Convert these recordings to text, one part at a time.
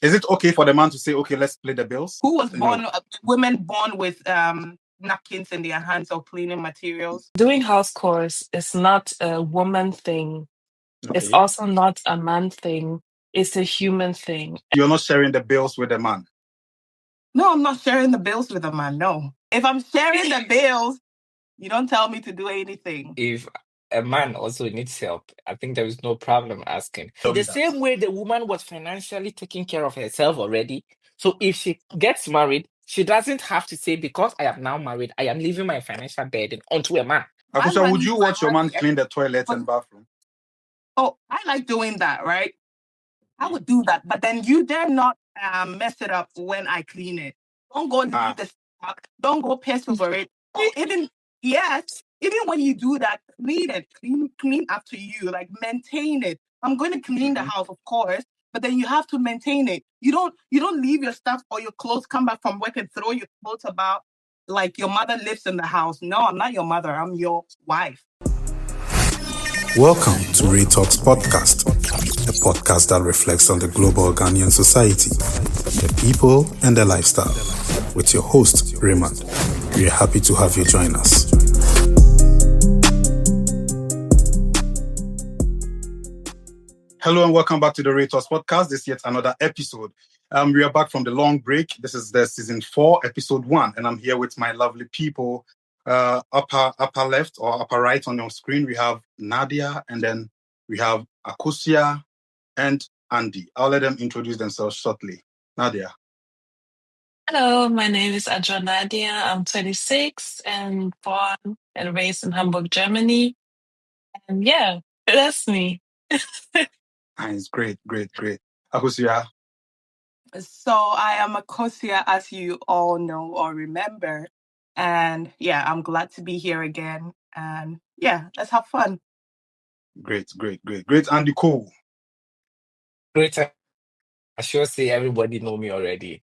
Is it okay for the man to say, okay, let's split the bills? Who was born, women born with napkins in their hands or cleaning materials? Doing house chores is not a woman thing. It's Okay. also not a man thing. It's a human thing. You're not sharing the bills with the man. No, I'm not sharing the bills with a man. No. If I'm sharing the bills, you don't tell me to do anything. If a man also needs help, I think there is no problem asking. Tell In me the that. same way the woman was financially taking care of herself already. So if she gets married, she doesn't have to say, because I am now married, I am leaving my financial burden onto a man. Akusha, would you money, watch your my man money, clean the toilet and bathroom? Oh, I like doing that, right? I would do that, but then you dare not mess it up when I clean it. Don't go leave the stuff. Don't go piss over it. Oh, even when you do that, clean it, clean after you, like maintain it. I'm going to clean the house, of course, but then you have to maintain it. You don't leave your stuff or your clothes, come back from work and throw your clothes about like your mother lives in the house. No, I'm not your mother. I'm your wife. Welcome to Ray Talks Podcast, a podcast that reflects on the global Ghanaian society, the people, and their lifestyle. With your host, Raymond. We are happy to have you join us. Hello and welcome back to the Ray Talks Podcast. This is yet another episode. We are back from the long break. This is the season 4, episode 1, and I'm here with my lovely people. Upper left or upper right on your screen, we have Nadia, and then we have Akusia and Andy. I'll let them introduce themselves shortly. Nadia. Hello, my name is Adra Nadia. I'm 26 and born and raised in Hamburg, Germany. And yeah, that's me. Nice, great. Akusia. So I am Akosia, as you all know or remember. And yeah, I'm glad to be here again. And yeah, let's have fun. Great. Andy, cool. Great. I sure say everybody know me already.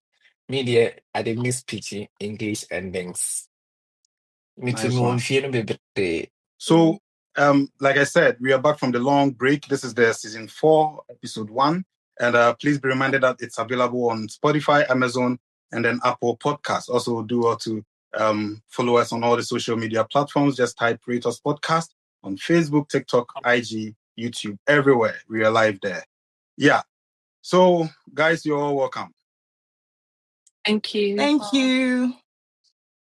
Media, I did miss pitching English endings. Me too, Nice me one. won't feel a bit. So, like I said, we are back from the long break. This is the season 4, episode 1. And please be reminded that it's available on Spotify, Amazon, and then Apple Podcasts. Also, do well to follow us on all the social media platforms. Just type Rate Us Podcast on Facebook, TikTok, IG, YouTube, everywhere. We are live there. Yeah. So, guys, you're all welcome. Thank you. Thank you.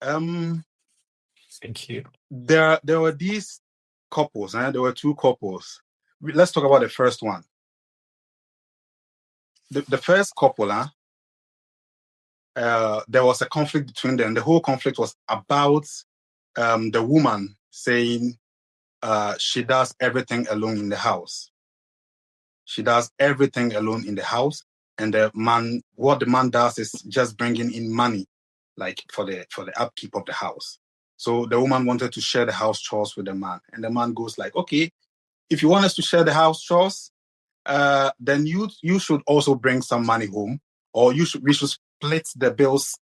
Thank you. There were these couples, there were 2 couples. Let's talk about the first one. The first couple, there was a conflict between them. The whole conflict was about the woman saying she does everything alone in the house. She does everything alone in the house, and what the man does is just bringing in money, like for the upkeep of the house. So the woman wanted to share the house chores with the man, and the man goes like, "Okay, if you want us to share the house chores, then you should also bring some money home, or we should split the bills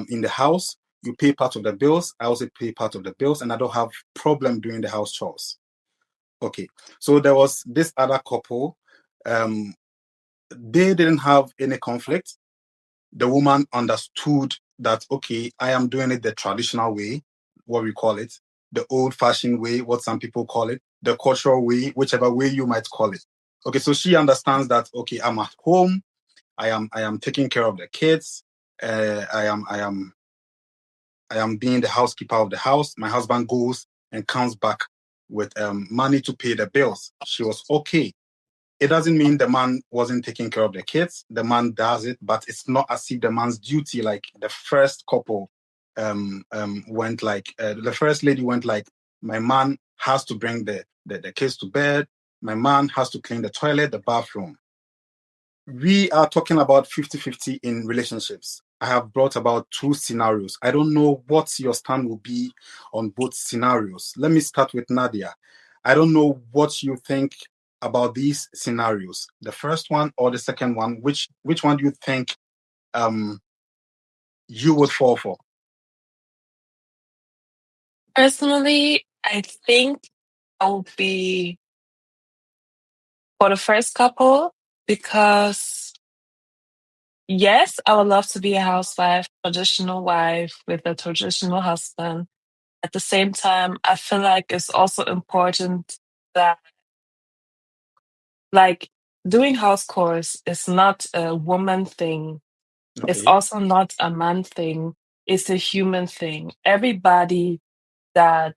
in the house. You pay part of the bills, I also pay part of the bills, and I don't have problem doing the house chores." Okay, so there was this other couple. They didn't have any conflict. The woman understood that, okay, I am doing it the traditional way, what we call it, the old-fashioned way, what some people call it, the cultural way, whichever way you might call it. Okay, so she understands that, okay, I'm at home, I am taking care of the kids, I am being the housekeeper of the house. My husband goes and comes back with money to pay the bills. She was okay. It doesn't mean the man wasn't taking care of the kids. The man does it, but it's not as if the man's duty, like the first couple went like, the first lady went like, my man has to bring the kids to bed. My man has to clean the toilet, the bathroom. We are talking about 50-50 in relationships. I have brought about 2 scenarios. I don't know what your stand will be on both scenarios. Let me start with Nadia. I don't know what you think about these scenarios. The first one or the second one, which one do you think you would fall for? Personally, I think I would be for the first couple because Yes, I would love to be a housewife, traditional wife with a traditional husband. At the same time, I feel like it's also important that, like, doing house chores is not a woman thing. It's Okay. also not a man thing. It's a human thing. Everybody that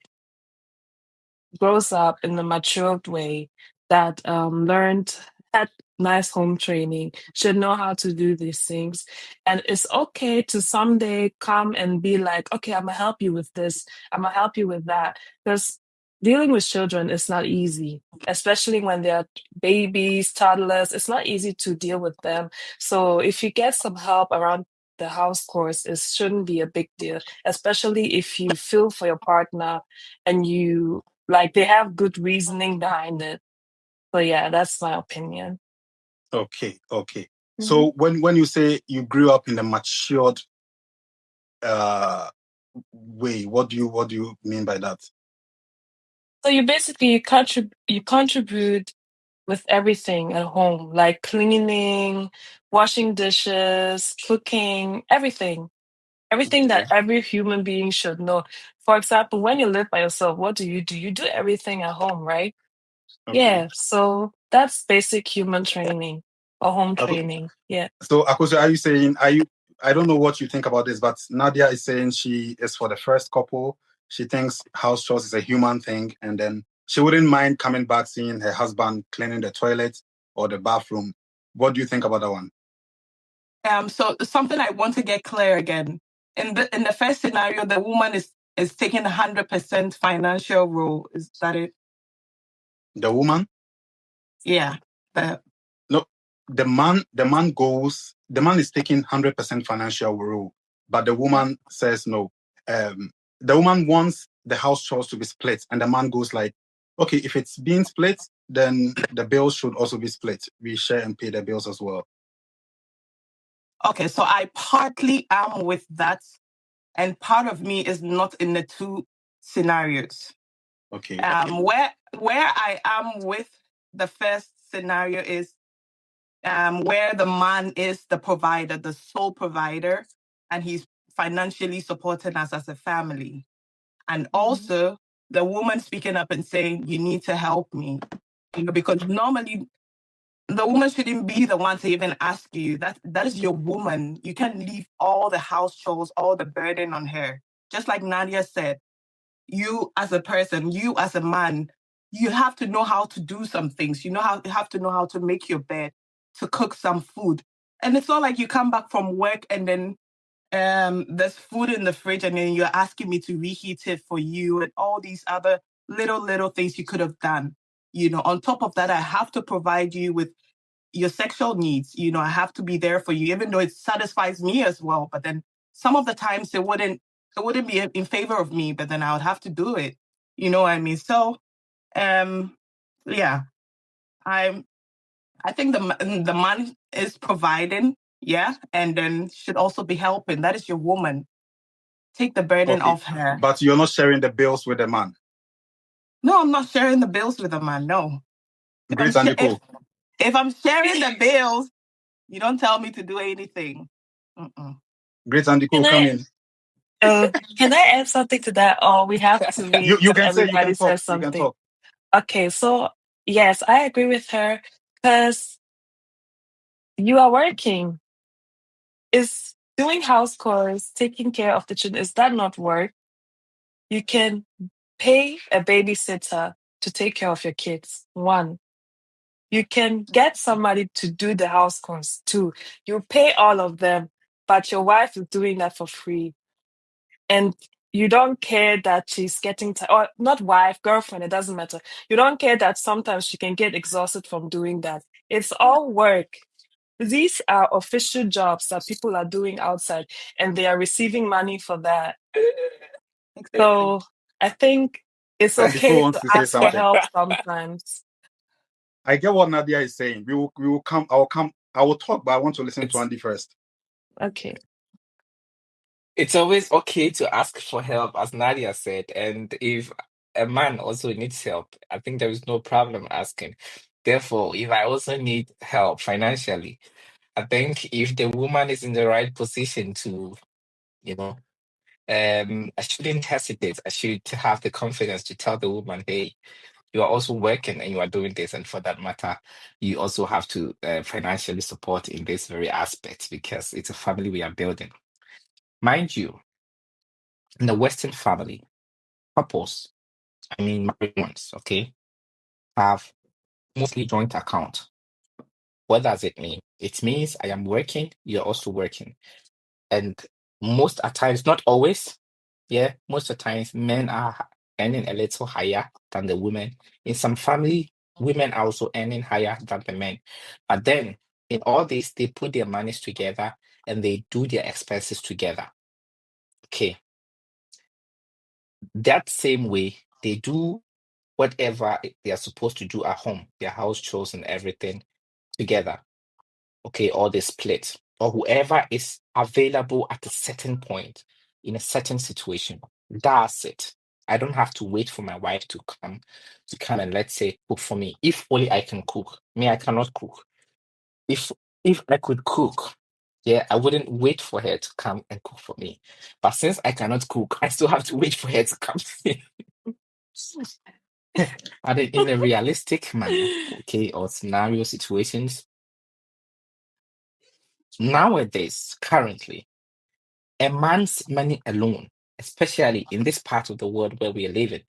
grows up in a matured way, that learned, had nice home training, should know how to do these things. And it's okay to someday come and be like, okay, I'm gonna help you with this, I'm gonna help you with that. Because dealing with children is not easy, especially when they're babies, toddlers. It's not easy to deal with them. So if you get some help around the house course, it shouldn't be a big deal, especially if you feel for your partner and you like they have good reasoning behind it. So yeah, that's my opinion. Okay. Okay. Mhm. So when you say you grew up in a matured uh way, what do you mean by that? So you basically you contribute with everything at home, like cleaning, washing dishes, cooking, everything. Everything Okay. that every human being should know. For example, when you live by yourself, what do? You do everything at home, right? Okay. Yeah. So that's basic human training or home training. Yeah. So, Akoso, are you saying, I don't know what you think about this, but Nadia is saying she is for the first couple. She thinks house chores is a human thing, and then she wouldn't mind coming back seeing her husband cleaning the toilet or the bathroom. What do you think about that one? So something I want to get clear again. In the first scenario, the woman is taking 100% financial role. Is that it? The woman? Yeah. The No, the man is taking 100% financial role, but the woman says no. The woman wants the house chores to be split, and the man goes like, okay, if it's being split, then the bills should also be split. We share and pay the bills as well. Okay, so I partly am with that, and part of me is not in the two scenarios. Okay. Where I am with the first scenario is where the man is the provider, the sole provider, and he's financially supporting us as a family. And also the woman speaking up and saying, "You need to help me," because normally the woman shouldn't be the one to even ask you. That is your woman. You can't leave all the house chores, all the burden on her. Just like Nadia said, you as a person, you as a man, you have to know how to do some things. You have to know how to make your bed, to cook some food. And it's not like you come back from work and then there's food in the fridge and then you're asking me to reheat it for you and all these other little things you could have done. On top of that, I have to provide you with your sexual needs. I have to be there for you, even though it satisfies me as well. But then some of the times it wouldn't be in favor of me, but then I would have to do it. You know what I mean? So, um, yeah, I I think the man is providing, yeah, and then should also be helping. That is your woman. Take the burden Okay. off her. But you're not sharing the bills with the man. No, I'm not sharing the bills with a man. No, if I'm Great and sh- Nicole. if I'm sharing the bills, you don't tell me to do anything. Mm-mm. Great and Can Nicole, come I in. can I add something to that, or we have to You wait you till can say, you everybody can talk. says You can something? talk. Okay, so yes, I agree with her because you are working. Is doing house chores, taking care of the children, is that not work? You can pay a babysitter to take care of your kids. One, you can get somebody to do the house chores. Two, you pay all of them, but your wife is doing that for free. And you don't care that she's getting or not wife, girlfriend, it doesn't matter. You don't care that sometimes she can get exhausted from doing that. It's all work. These are official jobs that people are doing outside and they are receiving money for that. Exactly. So I think it's Nicole okay wants to to say ask for something. help sometimes. I get what Nadia is saying. We will come. I will talk, but I want to listen to It's Andy first. Okay. it's always okay to ask for help, as Nadia said. And if a man also needs help, I think there is no problem asking. Therefore, if I also need help financially, I think if the woman is in the right position to, you know, I shouldn't hesitate. I should have the confidence to tell the woman, hey, you are also working and you are doing this. And for that matter, you also have to financially support in this very aspect because it's a family we are building. Mind you, in the Western family, couples, I mean married ones, okay, have mostly joint account. What does it mean? It means I am working, you're also working. And most at times, not always, yeah, most of the times men are earning a little higher than the women. In some family, women are also earning higher than the men. But then in all this, they put their monies together and they do their expenses together. Okay. That same way, they do whatever they are supposed to do at home, their house chores and everything together. Okay, or they split, or whoever is available at a certain point in a certain situation. That's it. I don't have to wait for my wife to come and let's say cook for me. If only I can cook. Me, I cannot cook. If if I could cook, yeah, I wouldn't wait for her to come and cook for me. But since I cannot cook, I still have to wait for her to come. But in a realistic manner, okay, or scenario situations, nowadays, currently, a man's money alone, especially in this part of the world where we are living,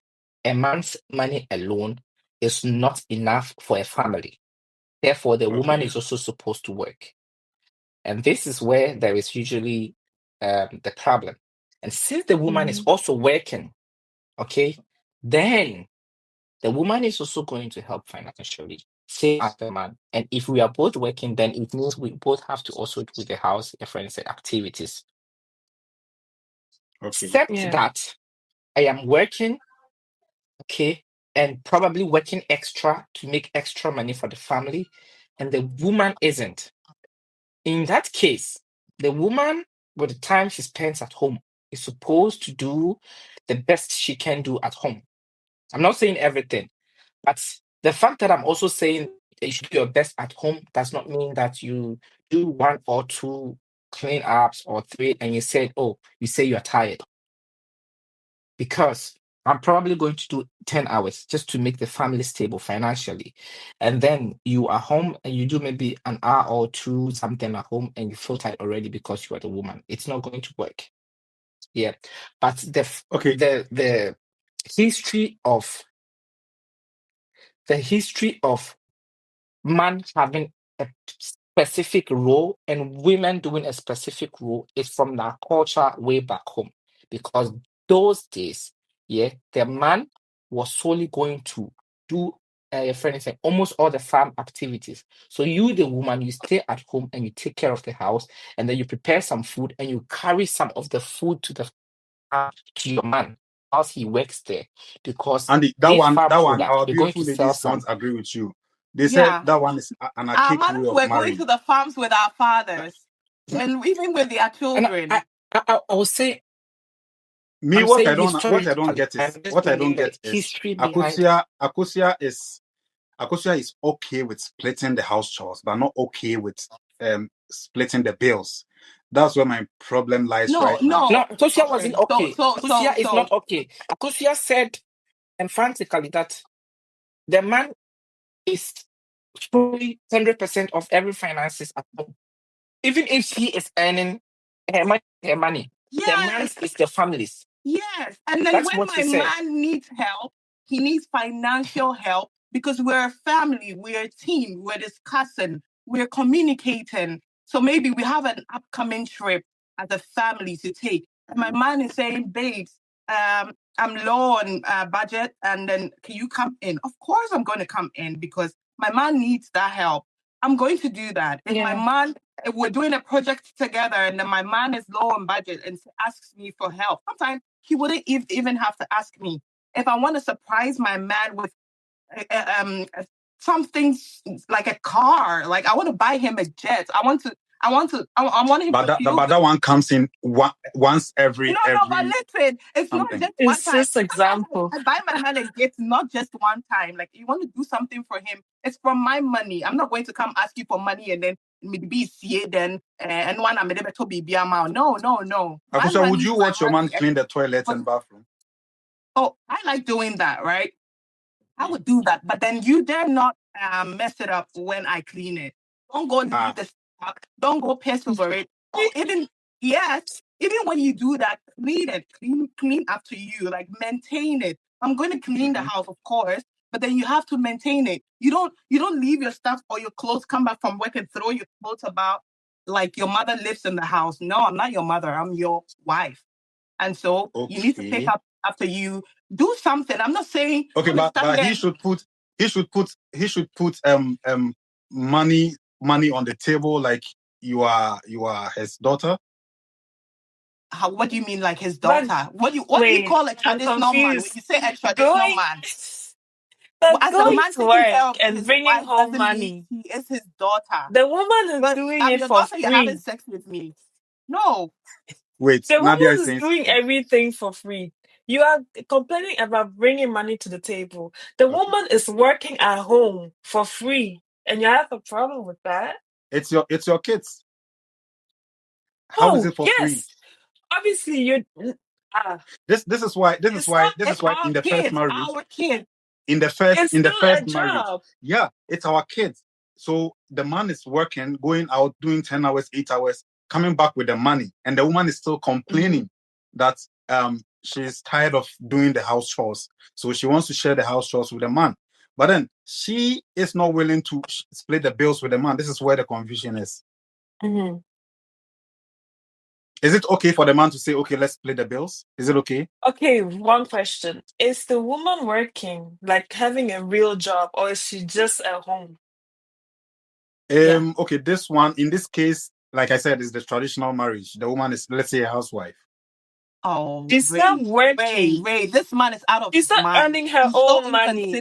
a man's money alone is not enough for a family. Therefore, the woman Okay. is also supposed to work. And this is where there is usually the problem. And since the woman is also working, okay, then the woman is also going to help financially, same as the man. And if we are both working, then it means we both have to also do the house, friends, activities. Okay. Except Yeah. that I am working, okay, and probably working extra to make extra money for the family, and the woman isn't. In that case, the woman, with the time she spends at home, is supposed to do the best she can do at home. I'm not saying everything, but the fact that I'm also saying that you should do your best at home does not mean that you do one or two clean ups or three and you said, oh, you say you're tired. Because I'm probably going to do 10 hours just to make the family stable financially. And then you are home and you do maybe an hour or two something at home and you feel tired already because you are the woman. It's not going to work. Yeah. But Okay. the history of man having a specific role and women doing a specific role is from our culture way back home. Because those days, yeah, the man was solely going to do for instance, almost all the farm activities. So you, the woman, you stay at home and you take care of the house, and then you prepare some food and you carry some of the food to the to your man whilst he works there. Because And this farm that one, product, our you're going beautiful to sell ladies some. don't agree with you. They said Yeah. that one is an Our archaic way mothers of were going marrying. to the farms with our fathers and even with their And children. I will say, Me, I'm what I saying don't historically, get I'm is just bringing the history behind. Akosia is okay with splitting the house chores, but not okay with splitting the bills. That's where my problem lies No, right now. no. No, Akosia Okay. wasn't okay. Akosia is So not okay. Akosia said emphatically that the man is fully 100% of every finances at home. Even if he is earning her money, the man's yes, is the family's. yes. And then That's when what my he said. man needs help, he needs financial help because we're a family, we're a team, we're discussing, we're communicating. So maybe we have an upcoming trip as a family to take. And my man is saying, babes, I'm low on budget, and then can you come in? Of course, I'm going to come in because my man needs that help. I'm going to do that. If my man, if we're doing a project together, and then my man is low on budget and asks me for help, sometimes he wouldn't even have to ask me. If I want to surprise my man with something like a car, like I want to buy him a jet. I want him But to feel but good. that one comes in once every No, but listen, it's not something. just one It's time. just example. I buy my man a gift, not just one time. Like you want to do something for him, it's from my money. I'm not going to come ask you for money and then then and one I'm to be no. Akusha, would you watch your man clean the toilet and bathroom? Oh, I like doing that, right? I would do that, but then you dare not mess it up when I clean it. Don't go leave the stuff. Don't go piss over it. Oh, even when you do that, clean it, clean after you, like maintain it. I'm going to clean the house, of course, but then you have to maintain it. You don't leave your stuff or your clothes, come back from work and throw your clothes about like your mother lives in the house. No, I'm not your mother. I'm your wife. And so you need to pick up after you. Do something. I'm not saying but he should put money on the table like you are his daughter. What do you mean, like his daughter? What do you call a traditional man? When you say a traditional man, as a man to work and bringing home money, he is his daughter. The woman is doing it for free. You're having sex with me? No. Wait, the woman is doing everything for free. You are complaining about bringing money to the table. The woman is working at home for free, and you have a problem with that? It's your kids. How is it for free? Obviously, you. This is why in the first marriage, our kids. in the first marriage, it's our kids. So the man is working, going out, doing 10 hours, 8 hours, coming back with the money, and the woman is still complaining that she's tired of doing the house chores, so she wants to share the house chores with the man. But then she is not willing to split the bills with the man. This is where the confusion is. Is it okay for the man to say, okay, let's split the bills? Is it okay? Okay, one question. Is the woman working, like having a real job, or is she just at home? Okay, this one, in this case, like I said, is the traditional marriage. The woman is, let's say, a housewife. Oh, she's not working. Ray, this man is out of his mind. She's not earning her own money.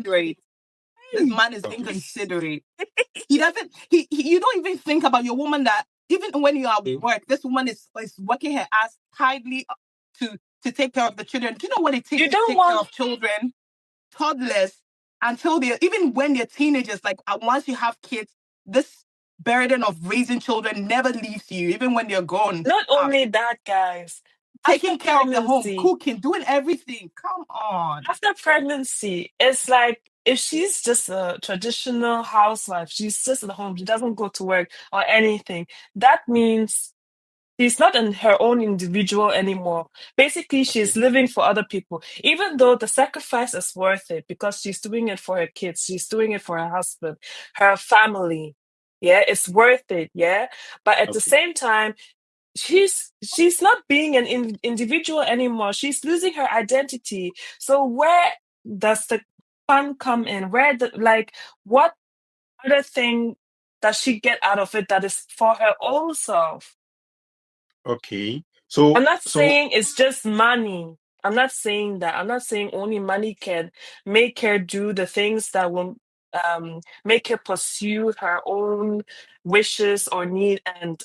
This man is inconsiderate. He doesn't. You don't even think about your woman that even when you are at work, this woman is working her ass tightly to take care of the children. Do you know what it takes to take care of children, toddlers, until even when they're teenagers? Like once you have kids, this burden of raising children never leaves you, even when they're grown. Not only that, guys. Taking care of the home, cooking, doing everything. Come on. After pregnancy, it's like if she's just a traditional housewife, she's just at home, she doesn't go to work or anything. That means she's not her own individual anymore. Basically, she's living for other people, even though the sacrifice is worth it because she's doing it for her kids, she's doing it for her husband, her family. Yeah, it's worth it. Yeah. But at the same time, she's not being an individual anymore. She's losing her identity. So where does the fun come in? What other thing does she get out of it that is for her own self? Okay. So I'm not saying it's just money. I'm not saying that. I'm not saying only money can make her do the things that will make her pursue her own wishes or need and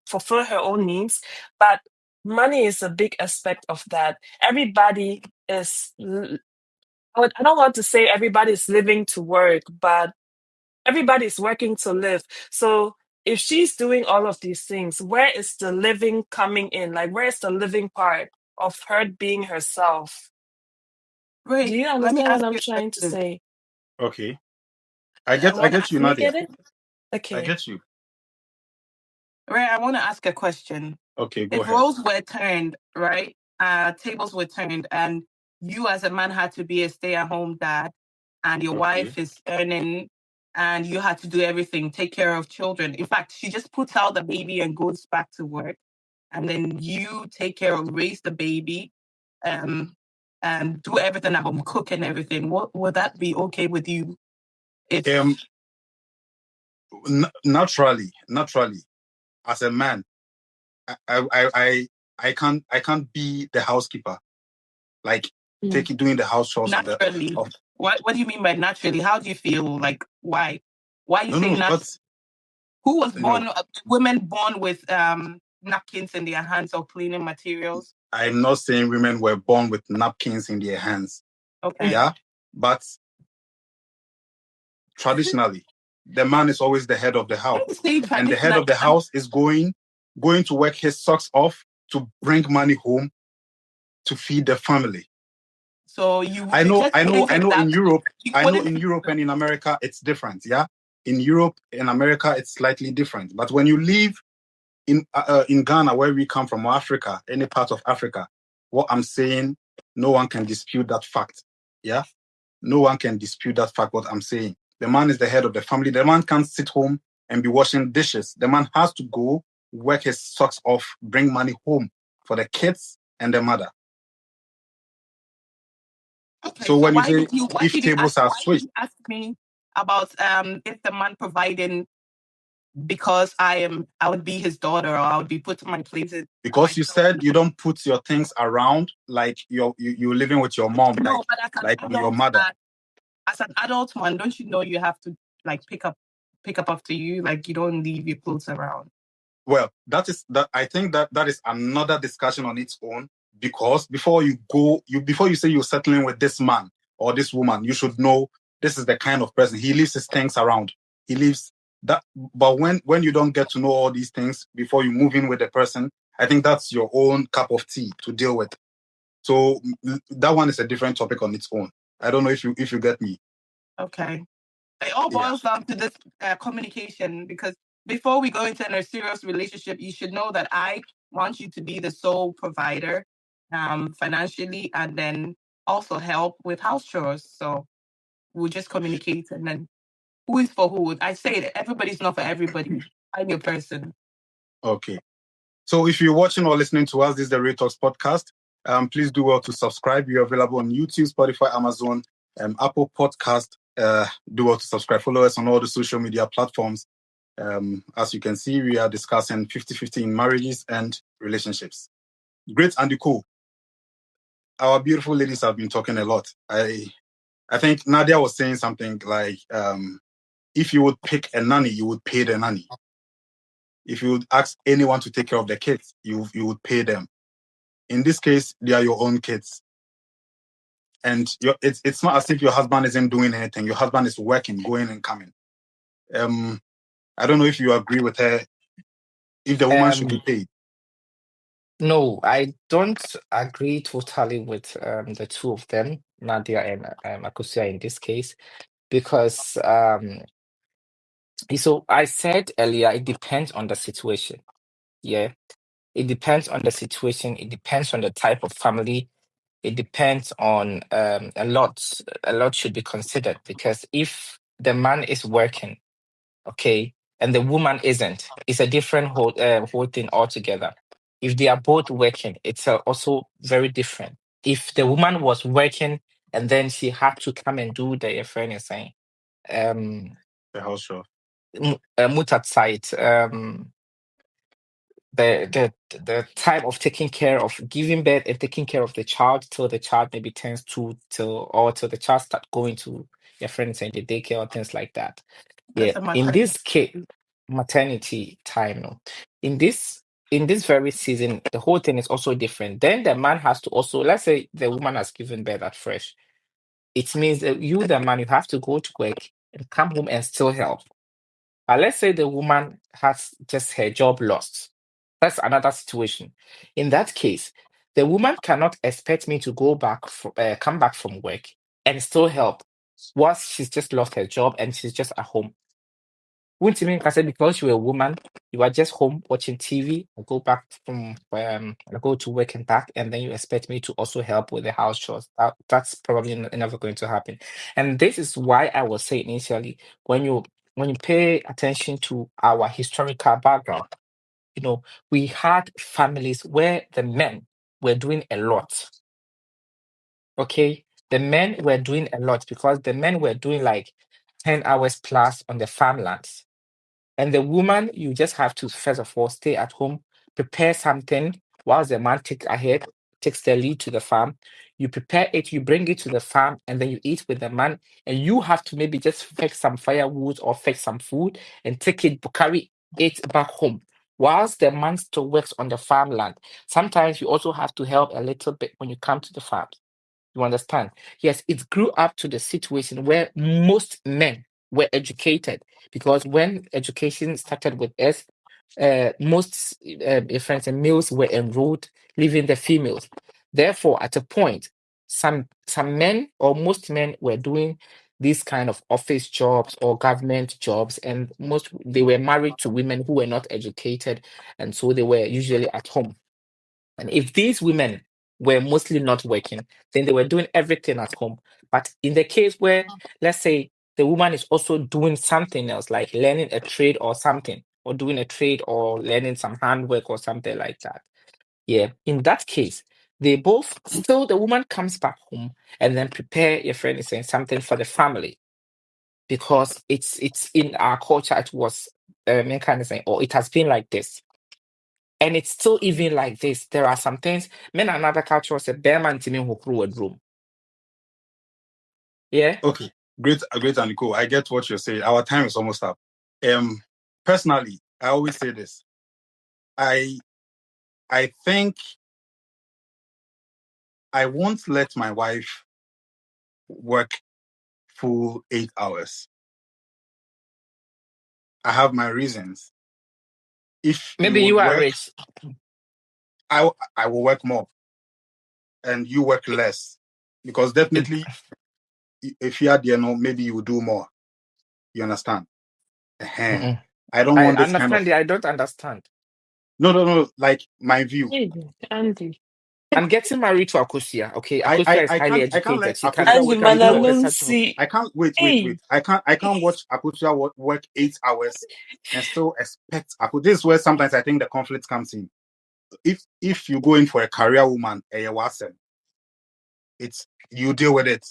fulfill her own needs. But money is a big aspect of that. Everybody is, I don't want to say everybody is living to work, but everybody is working to live. So if she's doing all of these things, where is the living coming in? Like, where is the living part of her being herself? Right. Do you understand what I'm trying to say? Okay. I get you, Nadia. Get it? Okay. I get you. Right, I want to ask a question. Okay, go ahead. If roles were turned, right, tables were turned, and you as a man had to be a stay-at-home dad, and your wife is earning, and you had to do everything, take care of children. In fact, she just puts out the baby and goes back to work, and then you take care of, raise the baby, and do everything at home, cook and everything. Would that be okay with you? Naturally, as a man, I can't be the housekeeper, like doing the house chores. Naturally. What do you mean by naturally? How do you feel? Like why? Why you saying that? Who was born? Women born with napkins in their hands or cleaning materials? I'm not saying women were born with napkins in their hands. Okay. Yeah, but traditionally, the man is always the head of the house. When you say And the head of the traditional, house is going to work his socks off to bring money home to feed the family. so you I know that in Europe, you I know wouldn't- in Europe and in America it's different. Yeah. In Europe, in America, it's slightly different. But when you live in Ghana, where we come from, or Africa, any part of Africa, what I'm saying, no one can dispute that fact. Yeah. No one can dispute that fact, what I'm saying. The man is the head of the family. The man can't sit home and be washing dishes. The man has to go work his socks off, bring money home for the kids and the mother. Okay, So when you say why if did you tables ask, are why did switched, you ask me about if the man providing because I would be his daughter, or I would be put in my places? because you said you don't put your things around like you're living with your mom, No, but as an like your adult mother. man, as an adult man, don't you know you have to like pick up after you? Like you don't leave your clothes around. Well, I think that is another discussion on its own, because before you say you're settling with this man or this woman, you should know this is the kind of person. He leaves his things around. He leaves that. But when you don't get to know all these things before you move in with the person, I think that's your own cup of tea to deal with. So that one is a different topic on its own. I don't know if you get me. Okay. It all boils down to this communication, because before we go into a serious relationship, you should know that I want you to be the sole provider financially, and then also help with house chores. So we'll just communicate, and then who is for who? I say that everybody's not for everybody. Find your person. Okay. So if you're watching or listening to us, this is the Real Talks podcast. Please do well to subscribe. We're available on YouTube, Spotify, Amazon, Apple Podcast. Do well to subscribe. Follow us on all the social media platforms. As you can see, we are discussing 50-50 in marriages and relationships. Great and cool. Our beautiful ladies have been talking a lot. I think Nadia was saying something like, if you would pick a nanny, you would pay the nanny. If you would ask anyone to take care of the kids, you would pay them. In this case, they are your own kids. And it's not as if your husband isn't doing anything. Your husband is working, going and coming. I don't know if you agree with her, if the woman should be paid. No, I don't agree totally with the two of them, Nadia and Akusia in this case, because so I said earlier, it depends on the situation. Yeah, it depends on the situation. It depends on the type of family. It depends on a lot. A lot should be considered, because if the man is working, okay, and the woman isn't, it's a different whole thing altogether. If they are both working, it's also very different. If the woman was working and then she had to come and do the, your friend is saying, The house chore. mutat site, the time of taking care of giving birth and taking care of the child till the child maybe turns two till the child start going to your friends and the daycare or things like that. Yeah, in this case, maternity time, no. In this very season, the whole thing is also different. Then the man has to also, let's say the woman has given birth at fresh. It means that you, the man, you have to go to work and come home and still help. But let's say the woman has just her job lost. That's another situation. In that case, the woman cannot expect me to come back from work and still help whilst she's just lost her job and she's just at home. Wouldn't you mean I said because you're a woman, you are just home watching TV, or go to work and back, and then you expect me to also help with the house chores? That's probably never going to happen. And this is why I was saying initially, when you pay attention to our historical background, we had families where the men were doing a lot. Okay, the men were doing a lot because the men were doing like 10 hours plus on the farmlands. And the woman, you just have to, first of all, stay at home, prepare something whilst the man takes the lead to the farm. You prepare it, you bring it to the farm, and then you eat with the man. And you have to maybe just fetch some firewood or fetch some food and carry it back home. Whilst the man still works on the farmland, sometimes you also have to help a little bit when you come to the farm. You understand? Yes, it grew up to the situation where most men were educated, because when education started with us, most friends and males were enrolled, leaving the females. Therefore, at a point, some men or most men were doing these kind of office jobs or government jobs, and most they were married to women who were not educated, and so they were usually at home. And if these women were mostly not working, then they were doing everything at home. But in the case where, let's say, the woman is also doing something else, like learning a trade or something, or doing a trade or learning some handwork or something like that. Yeah, in that case, they both still the woman comes back home and then prepare your friend is saying something for the family, because it's in our culture. It was mechanism, or it has been like this, and it's still even like this. There are some things men and other cultures say bear man to me who crew a room. Yeah. Okay, great, great, and cool. I get what you're saying. Our time is almost up. Personally, I always say this. I think I won't let my wife work full 8 hours. I have my reasons. If you Maybe would you are work, rich. I will work more, and you work less, because definitely, if you are there, no, maybe you will do more. You understand? Mm-mm. I don't I want this kind of. understand. I don't understand. No. Like my view. Hey, Andy. I'm getting married to Akosia. Okay, I Akosia I is I highly can't I can't educated. let She can Akusia Andy work she can do a 8 hours. better job. Mananunsi. I can't wait. Hey. I can't watch Akusia work 8 hours and still expect Aku. This is where sometimes I think the conflict comes in. If you go in for a career woman, it's you deal with it.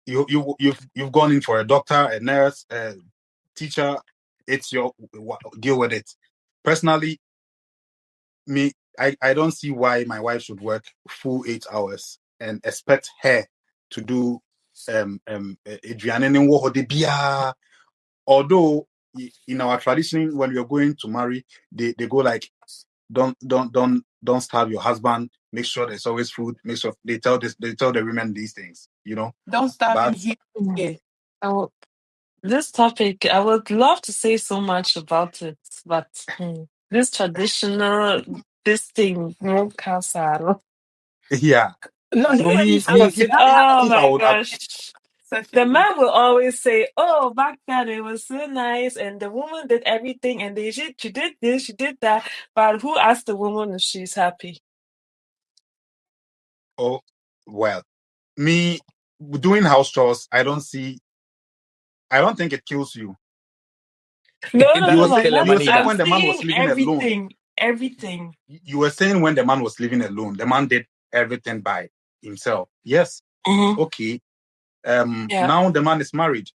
You've gone in for a doctor, a nurse, a teacher. It's your deal with it. Personally, me, I don't see why my wife should work full 8 hours and expect her to do aduane ne wɔ hɔ de biara. Although in our tradition, when you're going to marry, they go like, don't starve your husband. Make sure there's always food. Make sure they tell the women these things, Don't starve him But here. Yeah. This topic, I would love to say so much about it, but this traditional, this thing, no castle. yeah, No, so you me some me of you if don't have Oh if I my would gosh. The man will always say, "Oh, back then it was so nice, and the woman did everything, and she did this, she did that." But who asked the woman if she's happy? oh well, me doing house chores, I don't think it kills you. No, It no, You no, were doesn't no. saying kill a you What were saying manida. I'm when the man was saying, living alone. everything, everything. You were saying when the man was living alone, the man did everything by himself. Yes, Mm-hmm. okay. Yeah. Now the man is married,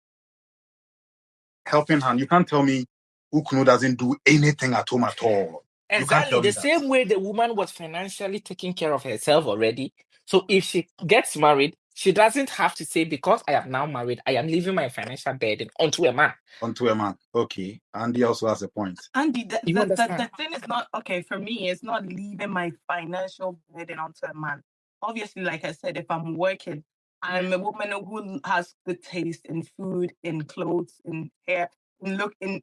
helping hand. You can't tell me Ukunu doesn't do anything at home at all. You can't Exactly tell me the that. same way the woman was financially taking care of herself already. So if she gets married, she doesn't have to say, because I am now married, I am leaving my financial burden onto a man. Onto a man. Okay. Andy also has a point. Andy, You the understand? thing is not okay for me. It's not leaving my financial burden onto a man. Obviously, like I said, if I'm working, I'm a woman who has good taste in food, in clothes, in hair, in looking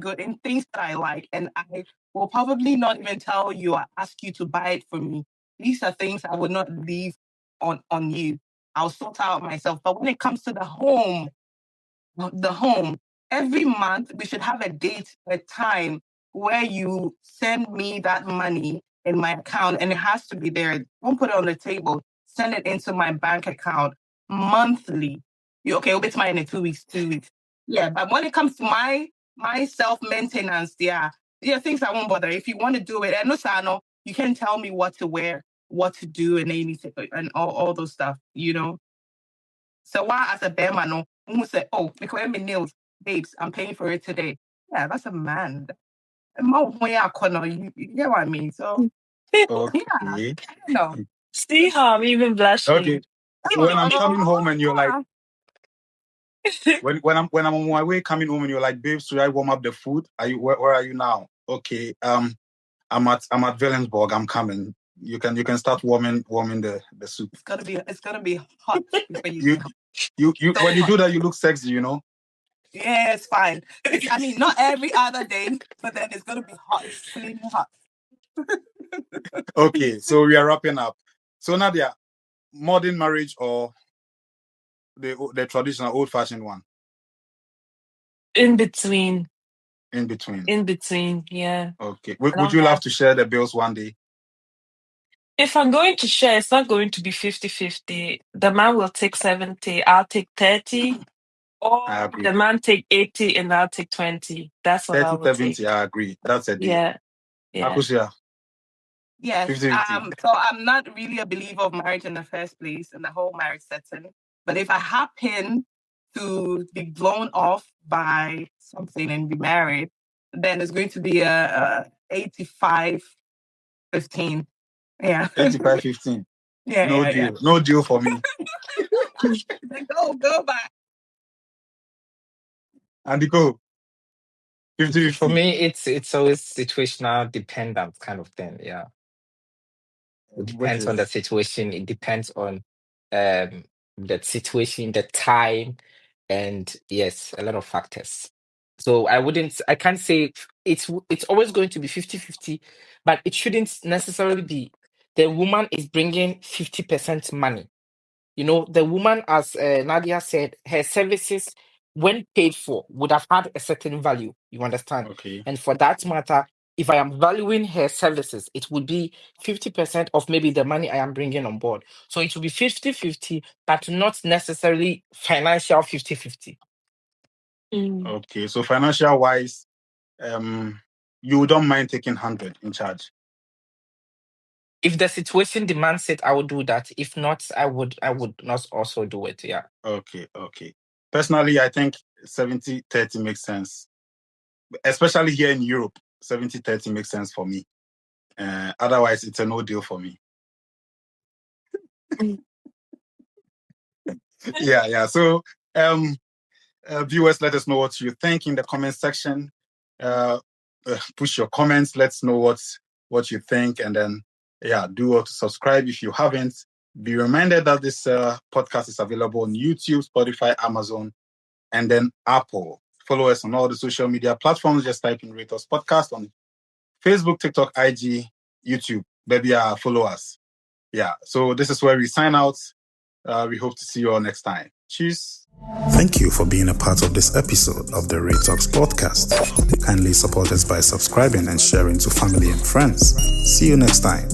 good, in things that I like, and I will probably not even tell you or ask you to buy it for me. These are things I would not leave on you. I'll sort out myself. But when it comes to the home, every month we should have a date, a time where you send me that money in my account, and it has to be there. Don't put it on the table. Send it into my bank account monthly. You okay? It's mine in 2 weeks, 2 weeks. Yeah, but when it comes to my self maintenance, yeah, things I won't bother. If you want to do it, and no, Sano, you can tell me what to wear, what to do, and anything, and all those stuff. So why as a bear no, who say, oh, because I'm nails, babes, I'm paying for it today. Yeah, that's a man. You get what I mean? So yeah, Okay. I don't know. See how I'm even Okay. blushing. So when I'm coming home and you're like, when I'm on my way coming home and you're like, babe, should I warm up the food? Are you where are you now? Okay. I'm at Williamsburg. I'm coming. You can start warming the soup. It's gonna be hot before you you So when you hot. do that, you look sexy, Yeah, it's fine. I mean, not every other day, but then it's gonna be hot, flaming hot. Okay, so we are wrapping up. So Nadia, modern marriage or the traditional old-fashioned one? In between. In between. In between, yeah. Okay. Would you love to share the bills one day? If I'm going to share, it's not going to be 50-50. The man will take 70, I'll take 30. Or I agree. the man take 80 and I'll take 20. That's what I 30, would 70, take. I agree. That's a deal. Yeah. Akusia, Yes. 50-50. So I'm not really a believer of marriage in the first place, in the whole marriage setting. But if I happen to be blown off by something and be married, then it's going to be a 85-15. Yeah. 85-15. Yeah. No deal. Yeah. No deal for me. Go back. And go. 50-50. For me, it's always situational dependent kind of thing. Yeah. It depends on the situation. It depends on the situation, the time, and yes, a lot of factors. So I can't say it's always going to be 50-50, but it shouldn't necessarily be the woman is bringing 50% money. The woman, as Nadia said, her services, when paid for, would have had a certain value. You understand? Okay. And for that matter, if I am valuing her services, it would be 50% of maybe the money I am bringing on board. So it will be 50-50, but not necessarily financial 50-50. Okay. So financial wise, you don't mind taking 100 in charge? If the situation demands it, I would do that. If not, I would not also do it. Yeah. Okay. Personally, I think 70-30 makes sense. Especially here in Europe, 70-30 makes sense for me. Otherwise, it's a no deal for me. Yeah. So, viewers, let us know what you think in the comment section. Push your comments. Let's know what you think, and then do subscribe if you haven't. Be reminded that this podcast is available on YouTube, Spotify, Amazon, and then Apple. Follow us on all the social media platforms. Just type in Rate Us Podcast on Facebook, TikTok, IG, YouTube. Baby, follow us. Yeah. So this is where we sign out. We hope to see you all next time. Cheers. Thank you for being a part of this episode of the Ray Talks podcast. Kindly support us by subscribing and sharing to family and friends. See you next time.